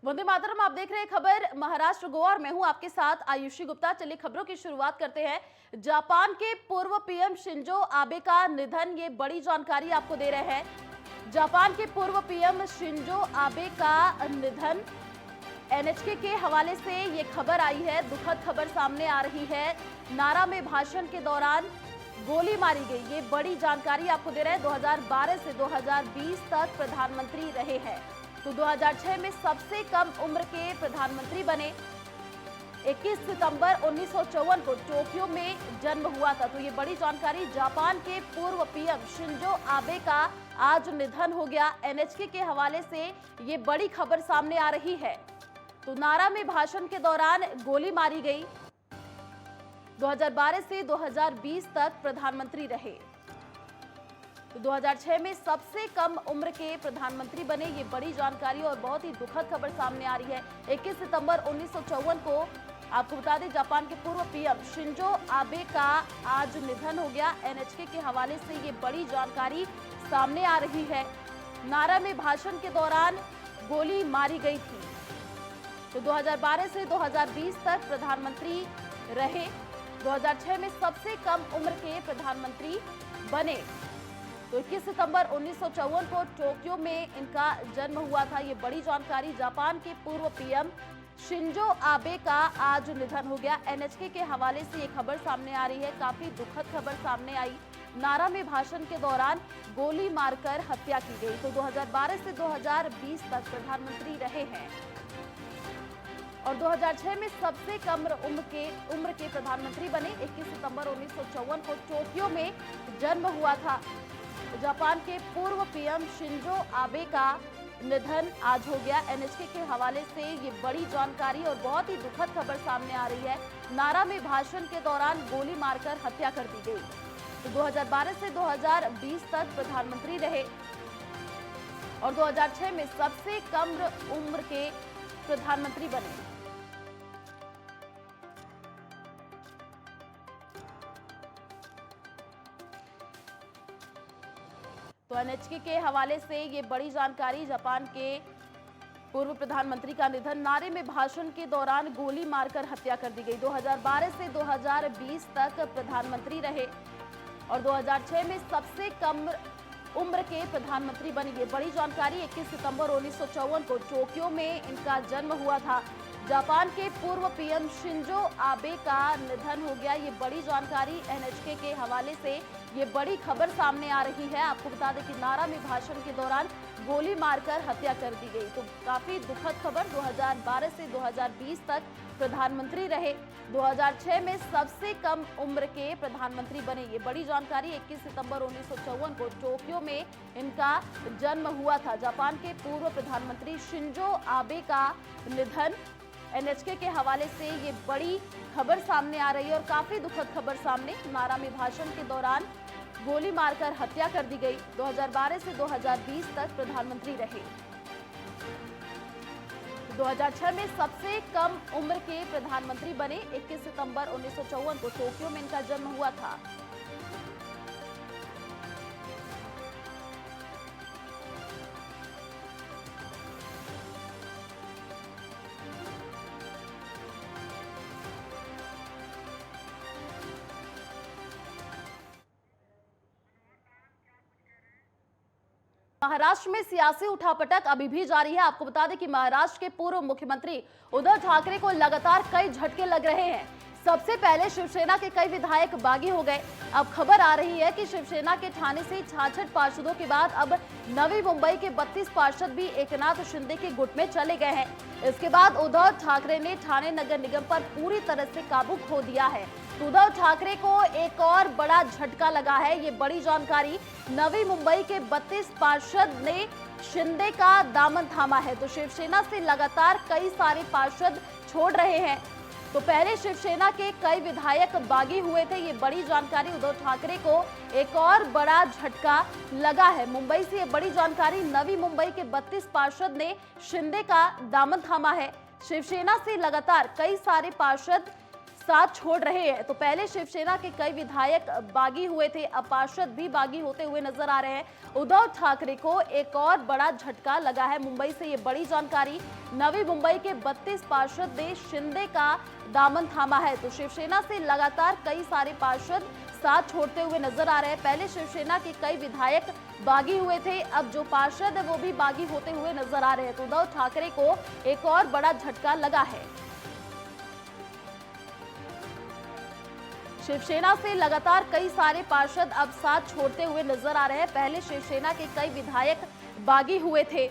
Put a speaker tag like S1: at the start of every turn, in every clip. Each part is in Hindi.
S1: वंदे मातरम। आप देख रहे हैं खबर महाराष्ट्र गोवा और मैं हूं आपके साथ आयुषी गुप्ता। चलिए खबरों की शुरुआत करते हैं। जापान के पूर्व पीएम शिंजो आबे का निधन, ये बड़ी जानकारी आपको दे रहे हैं। जापान के पूर्व पीएम शिंजो आबे का निधन, एनएचके के हवाले से ये खबर आई है। दुखद खबर सामने आ रही है। नारा में भाषण के दौरान गोली मारी गई, ये बड़ी जानकारी आपको दे रहे हैं। 2012 से 2020 तक प्रधानमंत्री रहे हैं। तो 2006 में सबसे कम उम्र के प्रधानमंत्री बने। 21 सितंबर 1954 को टोक्यो में जन्म हुआ था। तो ये बड़ी जानकारी, जापान के पूर्व पीएम शिंजो आबे का आज निधन हो गया। एनएचके के हवाले से ये बड़ी खबर सामने आ रही है। तो नारा में भाषण के दौरान गोली मारी गई। 2012 से 2020 तक प्रधानमंत्री रहे। तो 2006 में सबसे कम उम्र के प्रधानमंत्री बने, ये बड़ी जानकारी और बहुत ही दुखद खबर सामने आ रही है। 21 सितंबर 1954 को आपको बता दें, जापान के पूर्व पीएम शिंजो आबे का आज निधन हो गया। एनएचके के हवाले से ये बड़ी जानकारी सामने आ रही है। नारा में भाषण के दौरान गोली मारी गई थी। तो 2012 से 2020 तक प्रधानमंत्री रहे। 2006 में सबसे कम उम्र के प्रधानमंत्री बने। तो 21 सितंबर 1954 को टोक्यो में इनका जन्म हुआ था। ये बड़ी जानकारी, जापान के पूर्व पीएम शिंजो आबे का आज निधन हो गया। एनएचके के हवाले से ये खबर सामने आ रही है। काफी दुखद खबर सामने आई। नारा में भाषण के दौरान गोली मारकर हत्या की गई। तो 2012 से 2020 तक प्रधानमंत्री रहे हैं और 2006 में सबसे कम उम्र के प्रधानमंत्री बने। 21 सितंबर 1954 को टोक्यो में जन्म हुआ था। जापान के पूर्व पीएम शिंजो आबे का निधन आज हो गया। एनएचके के हवाले से ये बड़ी जानकारी और बहुत ही दुखद खबर सामने आ रही है। नारा में भाषण के दौरान गोली मारकर हत्या कर दी गई। तो 2012 से 2020 तक प्रधानमंत्री रहे और 2006 में सबसे कम उम्र के प्रधानमंत्री बने। तो एनएचके के हवाले से ये बड़ी जानकारी, जापान के पूर्व प्रधानमंत्री का निधन, नारे में भाषण के दौरान गोली मारकर हत्या कर दी गई। 2012 से 2020 तक प्रधानमंत्री रहे और 2006 में सबसे कम उम्र के प्रधानमंत्री बने। ये बड़ी जानकारी, 21 सितंबर 1954 को टोक्यो में इनका जन्म हुआ था। जापान के पूर्व पीएम शिंजो आबे का निधन हो गया। ये बड़ी जानकारी, एनएचके के हवाले से ये बड़ी खबर सामने आ रही है। आपको बता दें कि नारा में भाषण के दौरान गोली मारकर हत्या कर दी गई। तो काफी दुखद खबर। 2012 से 2020 तक प्रधानमंत्री रहे। 2006 में सबसे कम उम्र के प्रधानमंत्री बने। ये बड़ी जानकारी, 21 सितंबर 1954 को टोक्यो में इनका जन्म हुआ था। जापान के पूर्व प्रधानमंत्री शिंजो आबे का निधन, एनएचके के हवाले से ये बड़ी खबर सामने आ रही है और काफी दुखद खबर सामने। नारा में भाषण के दौरान गोली मारकर हत्या कर दी गई। 2012 से 2020 तक प्रधानमंत्री रहे। 2006 में सबसे कम उम्र के प्रधानमंत्री बने। 21 सितंबर 1954 को टोक्यो में इनका जन्म हुआ था। महाराष्ट्र में सियासी उठापटक अभी भी जारी है। आपको बता दें कि महाराष्ट्र के पूर्व मुख्यमंत्री उद्धव ठाकरे को लगातार कई झटके लग रहे हैं। सबसे पहले शिवसेना के कई विधायक बागी हो गए। अब खबर आ रही है कि शिवसेना के ठाणे से 66 पार्षदों के बाद अब नवी मुंबई के 32 पार्षद भी एकनाथ शिंदे के गुट में चले गए हैं। इसके बाद उद्धव ठाकरे ने ठाणे नगर निगम पर पूरी तरह से काबू खो दिया है। तो उद्धव ठाकरे को एक और बड़ा झटका लगा है। ये बड़ी जानकारी, नवी मुंबई के 32 पार्षद ने शिंदे का दामन थामा है। तो शिवसेना से लगातार कई सारे पार्षद छोड़ रहे हैं। तो पहले शिवसेना के कई विधायक बागी हुए थे। ये बड़ी जानकारी, उद्धव ठाकरे को एक और बड़ा झटका लगा है। मुंबई से ये बड़ी जानकारी, नवी मुंबई के 32 पार्षद ने शिंदे का दामन थामा है। शिवसेना से लगातार कई सारे पार्षद साथ छोड़ रहे हैं। तो पहले शिवसेना के कई विधायक बागी हुए थे, अब पार्षद भी बागी होते हुए नजर आ रहे हैं। उद्धव ठाकरे को एक और बड़ा झटका लगा है मुंबई से, ये बड़ी जानकारी। नवी मुंबई के 32 पार्षद ने शिंदे का दामन थामा है। तो शिवसेना से लगातार कई सारे पार्षद साथ छोड़ते हुए नजर आ रहे हैं। पहले शिवसेना के कई विधायक बागी हुए थे, अब जो पार्षद है वो भी बागी होते हुए नजर आ रहे हैं। तो उद्धव ठाकरे को एक और बड़ा झटका लगा है। शिवसेना से लगातार कई सारे पार्षद अब साथ छोड़ते हुए नजर आ रहे हैं। पहले शिवसेना के कई विधायक बागी हुए थे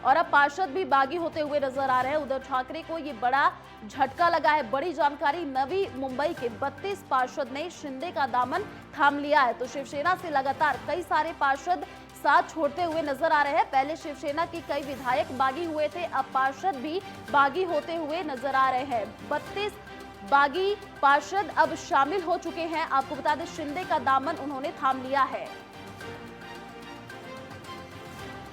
S1: और अब पार्षद भी बागी होते हुए नजर आ रहे हैं। उद्धव ठाकरे को ये बड़ा झटका लगा है। बड़ी जानकारी, नवी मुंबई के 32 पार्षद ने शिंदे का दामन थाम लिया है। तो शिवसेना से लगातार कई सारे पार्षद साथ छोड़ते हुए नजर आ रहे हैं। पहले शिवसेना के कई विधायक बागी हुए थे, अब पार्षद भी बागी होते हुए नजर आ रहे हैं। 32 बागी पार्षद अब शामिल हो चुके हैं। आपको बता दें, शिंदे का दामन उन्होंने थाम लिया है।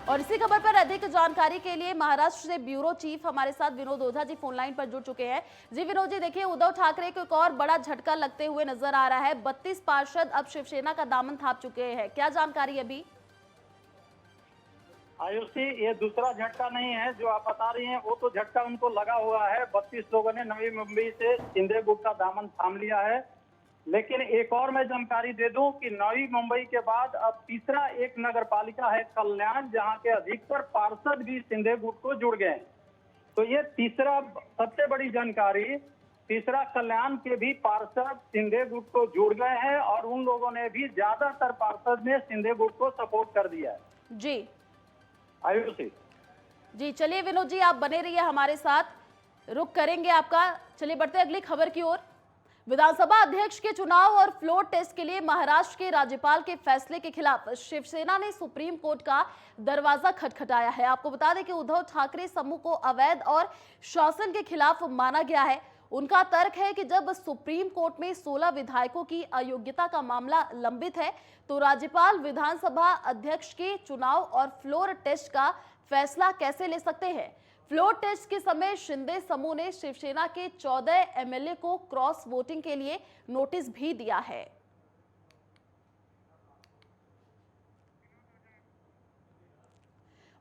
S1: और इसी खबर पर अधिक जानकारी के लिए महाराष्ट्र से ब्यूरो चीफ हमारे साथ विनोद ओझा जी फोन लाइन पर जुड़ चुके हैं। जी विनोद जी, देखिए उद्धव ठाकरे को एक और बड़ा झटका लगते हुए नजर आ रहा है। 32 पार्षद अब शिवसेना का दामन थाम चुके हैं, क्या जानकारी अभी?
S2: आयुषी, ये दूसरा झटका नहीं है जो आप बता रही हैं, वो तो झटका उनको लगा हुआ है। 32 लोगों ने नवी मुंबई से शिंदे गुट का दामन थाम लिया है। लेकिन एक और मैं जानकारी दे दूं कि नवी मुंबई के बाद अब तीसरा एक नगर पालिका है कल्याण, जहां के अधिकतर पार्षद भी शिंदे गुट को जुड़ गए। तो ये तीसरा सबसे बड़ी जानकारी, तीसरा कल्याण के भी पार्षद शिंदे गुट को जुड़ गए हैं और उन लोगों ने भी, ज्यादातर पार्षद ने शिंदे गुट को सपोर्ट कर दिया है।
S1: जी
S2: आयुषी
S1: जी, चलिए विनोद जी आप बने रहिए हमारे साथ, रुक करेंगे आपका। चलिए बढ़ते अगली खबर की ओर। विधानसभा अध्यक्ष के चुनाव और फ्लोर टेस्ट के लिए महाराष्ट्र के राज्यपाल के फैसले के खिलाफ शिवसेना ने सुप्रीम कोर्ट का दरवाजा खटखटाया है। आपको बता दें कि उद्धव ठाकरे समूह को अवैध और शासन के खिलाफ माना गया है। उनका तर्क है कि जब सुप्रीम कोर्ट में 16 विधायकों की अयोग्यता का मामला लंबित है, तो राज्यपाल विधानसभा अध्यक्ष के चुनाव और फ्लोर टेस्ट का फैसला कैसे ले सकते हैं। फ्लोर टेस्ट के समय शिंदे समूह ने शिवसेना के 14 एमएलए को क्रॉस वोटिंग के लिए नोटिस भी दिया है।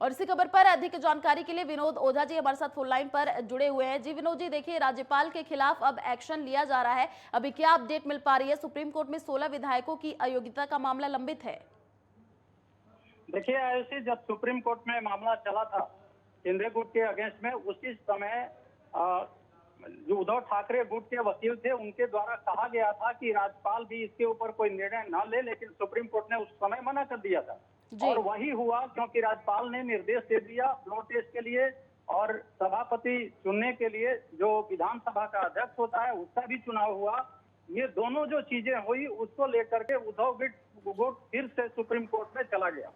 S1: और इसी खबर पर अधिक जानकारी के लिए विनोद ओझा जी हमारे साथ फोन लाइन पर जुड़े हुए हैं। जी विनोद जी, देखिए राज्यपाल के खिलाफ अब एक्शन लिया जा रहा है, अभी क्या अपडेट मिल पा रही है? सुप्रीम कोर्ट में 16 विधायकों की अयोग्यता का मामला लंबित है।
S2: देखिए ऐसे जब सुप्रीम कोर्ट में मामला चला था शिंदे गुट के अगेंस्ट में, उसी समय जो उद्धव ठाकरे गुट के वकील थे उनके द्वारा कहा गया था कि राज्यपाल भी इसके ऊपर कोई निर्णय न ले, लेकिन सुप्रीम कोर्ट ने उस समय मना कर दिया था। और वही हुआ, क्योंकि राज्यपाल ने निर्देश दे दिया फ्लोर टेस्ट के लिए और सभापति चुनने के लिए जो विधानसभा का अध्यक्ष होता है उसका भी चुनाव हुआ। ये दोनों जो चीजें हुई उसको लेकर के उद्धव गुट फिर से सुप्रीम कोर्ट में चला गया।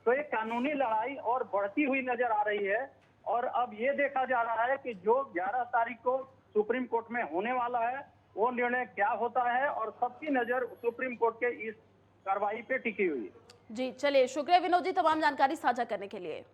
S2: तो ये कानूनी लड़ाई और बढ़ती हुई नजर आ रही है और अब ये देखा जा रहा है कि जो 11 तारीख को सुप्रीम कोर्ट में होने वाला है वो निर्णय क्या होता है, और सबकी नजर सुप्रीम कोर्ट के इस कार्रवाई पे टिकी हुई है।
S1: जी चलिए, शुक्रिया विनोद जी तमाम जानकारी साझा करने के लिए।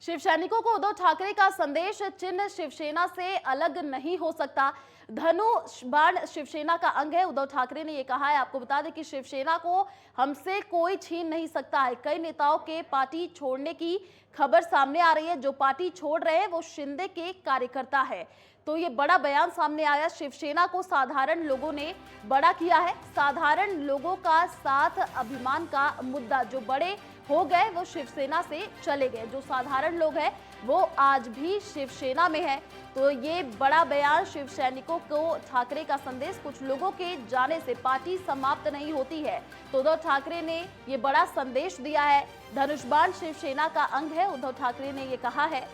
S1: शिव सैनिकों को उद्धव ठाकरे का संदेश, चिन्ह शिवसेना से अलग नहीं हो सकता। धनुष बाण शिवसेना का अंग है, उद्धव ठाकरे ने यह कहा है। आपको बता दें कि शिवसेना को हमसे कोई छीन नहीं सकता है। कई नेताओं के पार्टी छोड़ने की खबर सामने आ रही है। जो पार्टी छोड़ रहे हैं वो शिंदे के कार्यकर्ता है। तो ये बड़ा बयान सामने आया। शिवसेना को साधारण लोगों ने बड़ा किया है। साधारण लोगों का साथ, अभिमान का मुद्दा, जो बड़े हो गए वो शिवसेना से चले गए। जो साधारण लोग हैं वो आज भी शिवसेना में है। तो ये बड़ा बयान, शिव सैनिकों को ठाकरे का संदेश, कुछ लोगों के जाने से पार्टी समाप्त नहीं होती है। तो उद्धव ठाकरे ने ये बड़ा संदेश दिया है। धनुष्बाण शिवसेना का अंग है, उद्धव ठाकरे ने ये कहा है।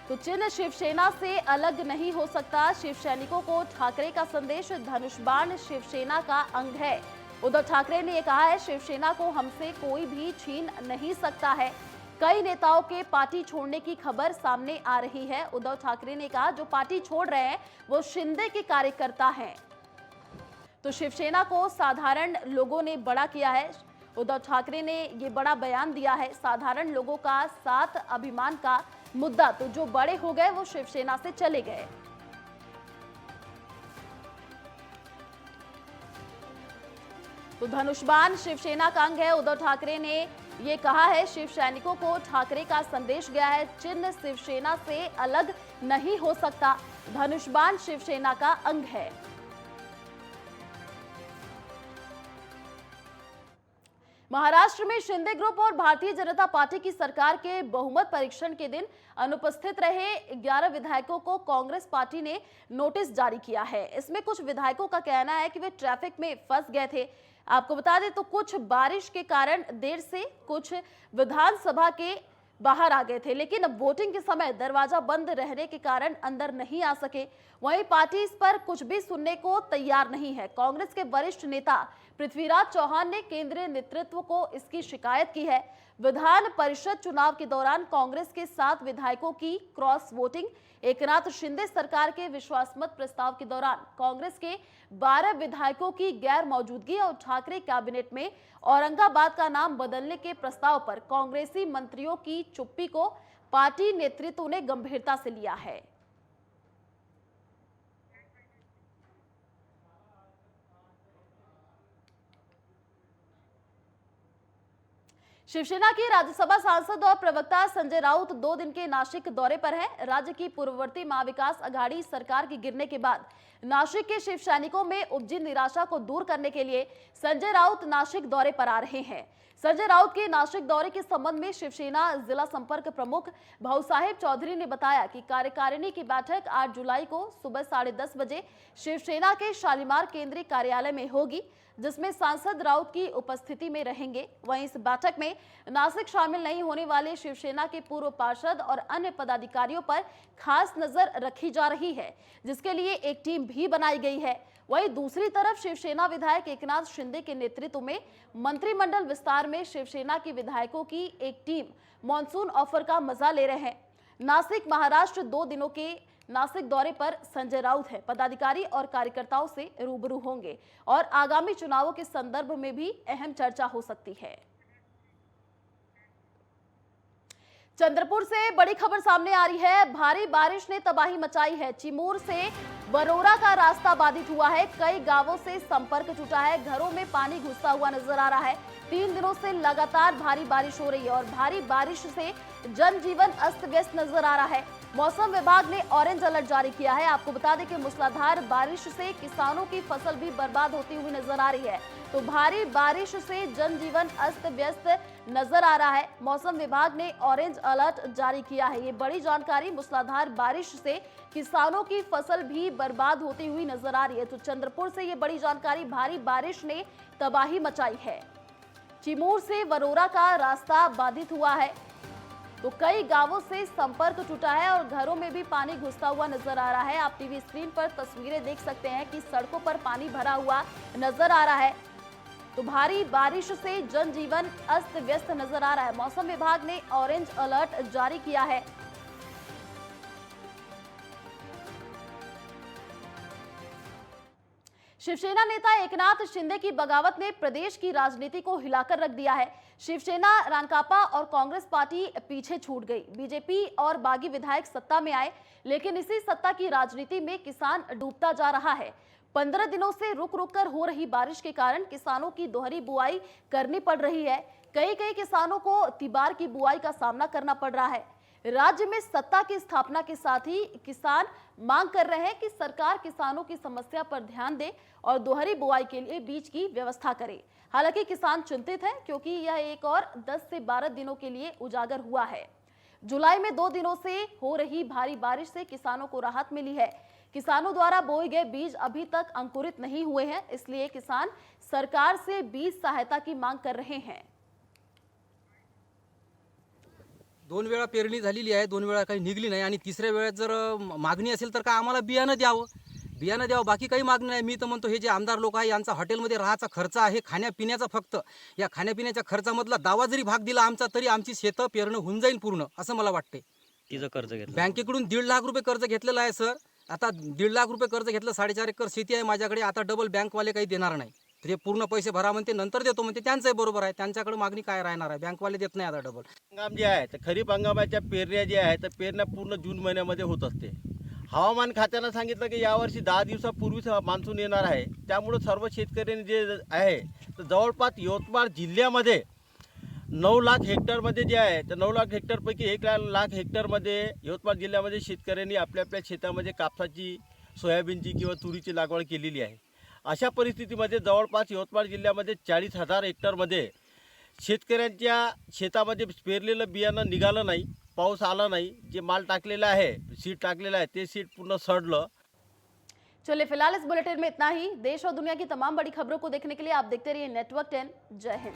S1: तो चिन्ह शिवसेना से अलग नहीं हो सकता। शिव सैनिकों को ठाकरे का संदेश, धनुष्बाण शिवसेना का अंग है। उद्धव ठाकरे ने यह कहा है, शिवसेना को हमसे कोई भी छीन नहीं सकता है। कई नेताओं के पार्टी छोड़ने की खबर सामने आ रही है। उद्धव ठाकरे ने कहा, जो पार्टी छोड़ रहे हैं वो शिंदे के कार्यकर्ता हैं। तो शिवसेना को साधारण लोगों ने बड़ा किया है। उद्धव ठाकरे ने ये बड़ा बयान दिया है। साधारण लोगों का साथ, अभिमान का मुद्दा तो जो बड़े हो गए वो शिवसेना से चले गए। तो धनुष्बाण शिवसेना का अंग है। उद्धव ठाकरे ने ये कहा है, शिव सैनिकों को ठाकरे का संदेश गया है, चिन्ह शिवसेना से अलग नहीं हो सकता। धनुष्बाण शिवसेना का अंग है। महाराष्ट्र में शिंदे ग्रुप और भारतीय जनता पार्टी की सरकार के बहुमत परीक्षण के दिन अनुपस्थित रहे 11 विधायकों को कांग्रेस पार्टी ने नोटिस जारी किया है। इसमें कुछ विधायकों का कहना है कि वे ट्रैफिक में फंस गए थे। आपको बता दें तो कुछ बारिश के कारण देर से कुछ विधानसभा के बाहर आ गए थे, लेकिन अब वोटिंग के समय दरवाजा बंद रहने के कारण अंदर नहीं आ सके। वहीं पार्टी इस पर कुछ भी सुनने को तैयार नहीं है। कांग्रेस के वरिष्ठ नेता पृथ्वीराज चौहान ने केंद्रीय नेतृत्व को इसकी शिकायत की है। विधान परिषद चुनाव के दौरान कांग्रेस के 7 विधायकों की क्रॉस वोटिंग, एकनाथ शिंदे सरकार के विश्वासमत प्रस्ताव के दौरान कांग्रेस के 12 विधायकों की गैर मौजूदगी और ठाकरे कैबिनेट में औरंगाबाद का नाम बदलने के प्रस्ताव पर कांग्रेसी मंत्रियों की चुप्पी को पार्टी नेतृत्व ने गंभीरता से लिया है। शिवसेना के राज्यसभा सांसद और प्रवक्ता संजय राउत 2 दिन के नासिक दौरे पर हैं। राज्य की पूर्ववर्ती महाविकास अघाड़ी सरकार के गिरने के बाद नासिक के शिव सैनिकों में उपजी निराशा को दूर करने के लिए संजय राउत नासिक दौरे पर आ रहे हैं। संजय राउत के नासिक दौरे के संबंध में शिवसेना जिला संपर्क प्रमुख भाऊसाहेब चौधरी ने बताया कि कार्यकारिणी की बैठक 8 जुलाई को सुबह 10:30 बजे शिवसेना के शालीमार केंद्रीय कार्यालय में होगी, जिसमें सांसद राउत की उपस्थिति में रहेंगे। वहीं इस बैठक में नासिक शामिल नहीं होने वाले शिवसेना के पूर्व पार्षद और अन्य पदाधिकारियों पर खास नजर रखी जा रही है, जिसके लिए एक टीम भी बनाई गई है। वहीं दूसरी तरफ शिवसेना विधायक एकनाथ शिंदे के नेतृत्व में मंत्रिमंडल विस्तार में शिवसेना के विधायकों की एक टीम मॉनसून ऑफर का मजा ले रहे हैं। नासिक महाराष्ट्र 2 दिनों के नासिक दौरे पर संजय राउत है। पदाधिकारी और कार्यकर्ताओं से रूबरू होंगे और आगामी चुनावों के संदर्भ में भी अहम चर्चा हो सकती है। चंद्रपुर से बड़ी खबर सामने आ रही है। भारी बारिश ने तबाही मचाई है। चिमूर से वरोरा का रास्ता बाधित हुआ है। कई गांवों से संपर्क टूटा है। घरों में पानी घुसता हुआ नजर आ रहा है। 3 दिनों से लगातार भारी बारिश हो रही है और भारी बारिश से जनजीवन अस्त व्यस्त नजर आ रहा है। मौसम विभाग ने ऑरेंज अलर्ट जारी किया है। आपको बता दें कि मूसलाधार बारिश से किसानों की फसल भी बर्बाद होती हुई नजर आ रही है। तो भारी बारिश से जनजीवन अस्त व्यस्त नजर आ रहा है। मौसम विभाग ने ऑरेंज अलर्ट जारी किया है। ये बड़ी जानकारी, मूसलाधार बारिश से किसानों की फसल भी बर्बाद होती हुई नजर आ रही है। तो चंद्रपुर से ये बड़ी जानकारी, भारी बारिश ने तबाही मचाई है। चिमूर से वरोरा का रास्ता बाधित हुआ है। तो कई गांवों से संपर्क टूटा है और घरों में भी पानी घुसता हुआ नजर आ रहा है। आप टीवी स्क्रीन पर तस्वीरें देख सकते हैं कि सड़कों पर पानी भरा हुआ नजर आ रहा है। तो भारी बारिश से जनजीवन अस्त व्यस्त नजर आ रहा है। मौसम विभाग ने ऑरेंज अलर्ट जारी किया है। शिवसेना नेता एकनाथ शिंदे की बगावत ने प्रदेश की राजनीति को हिलाकर रख दिया है। शिवसेना, रांकापा और कांग्रेस पार्टी पीछे छूट गई। बीजेपी और बागी विधायक सत्ता में आए, लेकिन इसी सत्ता की राजनीति में किसान डूबता जा रहा है। 15 दिनों से रुक रुक कर हो रही बारिश के कारण किसानों की दोहरी बुआई करनी पड़ रही है। कई किसानों को तिबार की बुआई का सामना करना पड़ रहा है। राज्य में सत्ता की स्थापना के साथ ही किसान मांग कर रहे हैं कि सरकार किसानों की समस्या पर ध्यान दे और दोहरी बुआई के लिए बीज की व्यवस्था करे। हालांकि किसान चिंतित है क्योंकि यह एक और 10 से 12 दिनों के लिए उजागर हुआ है। जुलाई में 2 दिनों से हो रही भारी बारिश से किसानों को राहत मिली है। किसानों द्वारा बोए गए बीज अभी तक अंकुरित नहीं हुए हैं, इसलिए किसान सरकार से बीज सहायता की मांग कर रहे हैं।
S3: 2 वेळा पेरणी झालेली आहे, 2 वेळा काही निघली नाही आणि तिसऱ्या वेळेस जर मागणी असेल तर काय आम्हाला बियाणं द्यावं, बाकी काही मागणी नाही। मी तर म्हणतो हे जे आमदार लोक आहे यांचा हॉटेलमध्ये राहायचा खर्च आहे, खाण्यापिण्याचा फक्त या खाण्यापिण्याच्या खर्चामधला दावा जरी भाग दिला आमचा तरी आमची शेतं पेरणं होऊन जाईल पूर्ण, असं मला वाटते।
S4: तिचं कर्ज घेतलं
S3: बँकेकडून 1.5 लाख रुपये कर्ज घेतलेलं आहे सर। आता 1.5 लाख रुपये कर्ज घेतलं, 4.5 एकर शेती आहे माझ्याकडे। आता डबल बँकवाले काही देणार नाही, ते पूर्ण पैसे भरा म्हणते नंतर देतो म्हणते, त्यांचंही बरोबर आहे. त्यांच्याकडे मागणी काय राहणार आहे, बँकवाले देत नाही आता डबल.
S4: हंगाम जे आहे तर खरीप हंगामाच्या पेरण्या जे आहे तर पेरण्या पूर्ण जून महिन्यामध्ये होत असते. हवामान खात्यानं सांगितलं की यावर्षी 10 दिवसापूर्वीच मान्सून येणार आहे. त्यामुळं सर्व शेतकऱ्यांनी जे आहे तर जवळपास यवतमाळ जिल्ह्यामध्ये 9 लाख हेक्टरमध्ये जे आहे तर 9 लाख हेक्टरपैकी 1 लाख हेक्टरमध्ये यवतमाळ जिल्ह्यामध्ये शेतकऱ्यांनी आपल्या आपल्या शेतामध्ये कापसाची, सोयाबीनची किंवा तुरीची लागवड केलेली आहे. अशा परिस्थितीमध्ये जवळपास यवतमाळ जिल्ह्यामध्ये 40,000 हेक्टरमध्ये शेतकऱ्यांच्या शेतामध्ये पेरलेलं बियाणं निघालं नाही, पाऊस आला नाही. जे माल टाकलेला आहे, सीड टाकलेलं आहे ते सीड पूर्ण सडलं.
S1: चलिए फिलहाल इस बुलेटिन में इतना ही। देश और दुनिया की तमाम बड़ी खबरों को देखने के लिए आप देखते रहिए नेटवर्क 10। जय हिंद।